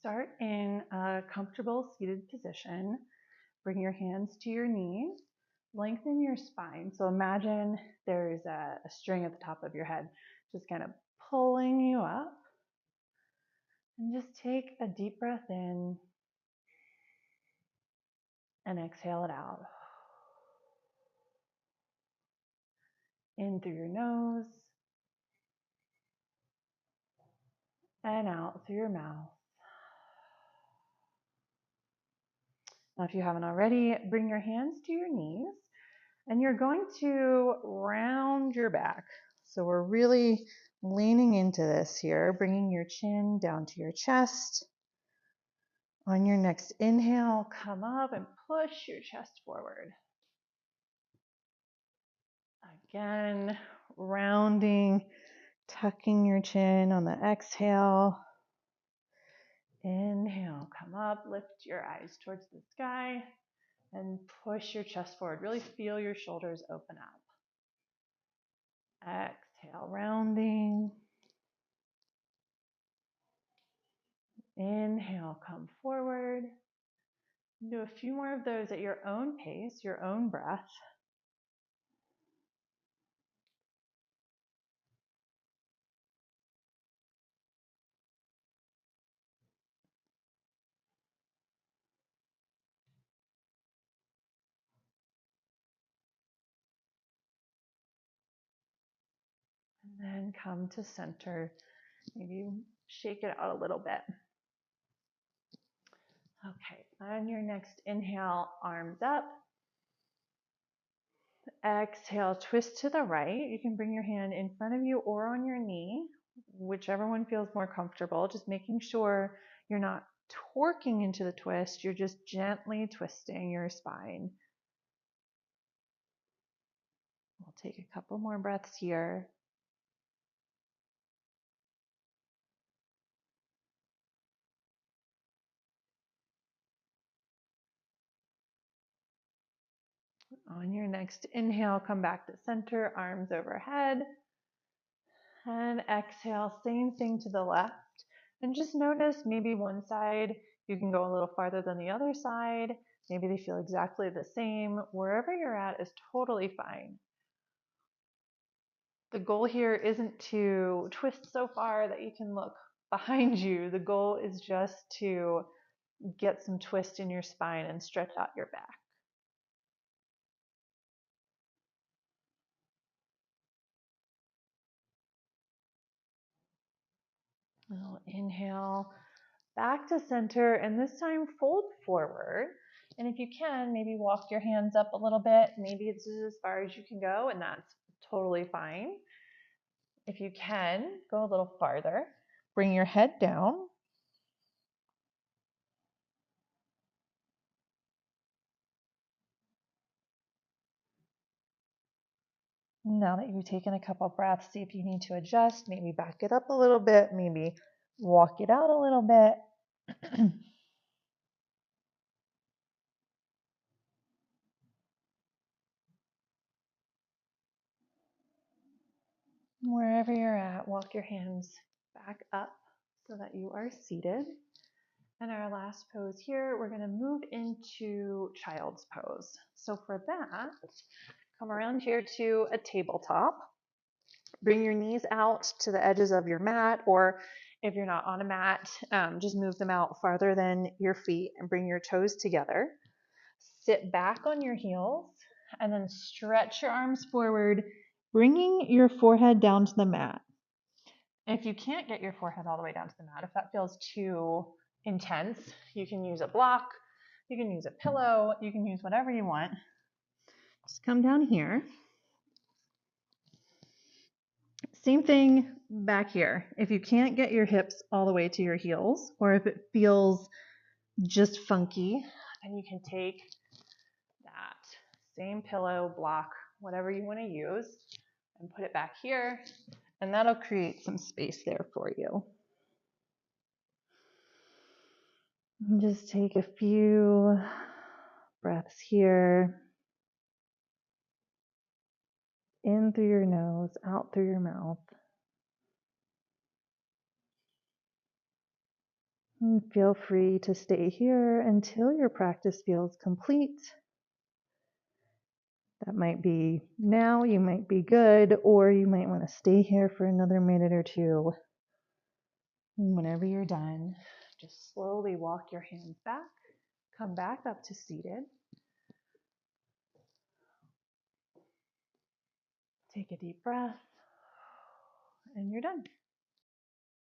Start in a comfortable seated position. Bring your hands to your knees. Lengthen your spine. So imagine there's a string at the top of your head, just kind of pulling you up. And just take a deep breath in and exhale it out. In through your nose and out through your mouth. Now, if you haven't already, bring your hands to your knees and you're going to round your back. So we're really leaning into this here, bringing your chin down to your chest. On your next inhale, come up and push your chest forward. Again, rounding, tucking your chin on the exhale. Inhale, come up, lift your eyes towards the sky and push your chest forward. Really feel your shoulders open up. Exhale, rounding. Inhale, come forward. Do a few more of those at your own pace, your own breath. And then come to center. Maybe shake it out a little bit. Okay, on your next inhale, arms up. Exhale, twist to the right. You can bring your hand in front of you or on your knee, whichever one feels more comfortable. Just making sure you're not torquing into the twist, you're just gently twisting your spine. We'll take a couple more breaths here. On your next inhale, come back to center, arms overhead. And exhale, same thing to the left. And just notice maybe one side, you can go a little farther than the other side. Maybe they feel exactly the same. Wherever you're at is totally fine. The goal here isn't to twist so far that you can look behind you. The goal is just to get some twist in your spine and stretch out your back. We'll inhale back to center, and this time fold forward. And if you can, maybe walk your hands up a little bit. Maybe it's just as far as you can go, and that's totally fine. If you can, go a little farther. Bring your head down. Now that you've taken a couple breaths, see if you need to adjust. Maybe back it up a little bit. Maybe walk it out a little bit. Wherever you're at, walk your hands back up so that you are seated. And our last pose here, we're going to move into child's pose. So for that, come around here to a tabletop. Bring your knees out to the edges of your mat, or if you're not on a mat, just move them out farther than your feet and bring your toes together. Sit back on your heels and then stretch your arms forward, bringing your forehead down to the mat. If you can't get your forehead all the way down to the mat, if that feels too intense, you can use a block, you can use a pillow, you can use whatever you want. Just come down here. Same thing back here. If you can't get your hips all the way to your heels, or if it feels just funky, then you can take that same pillow, block, whatever you want to use, and put it back here, and that'll create some space there for you. And just take a few breaths here. In through your nose, out through your mouth. And feel free to stay here until your practice feels complete. That might be now, you might be good, or you might want to stay here for another minute or two. And whenever you're done, just slowly walk your hands back, come back up to seated. Take a deep breath, and you're done.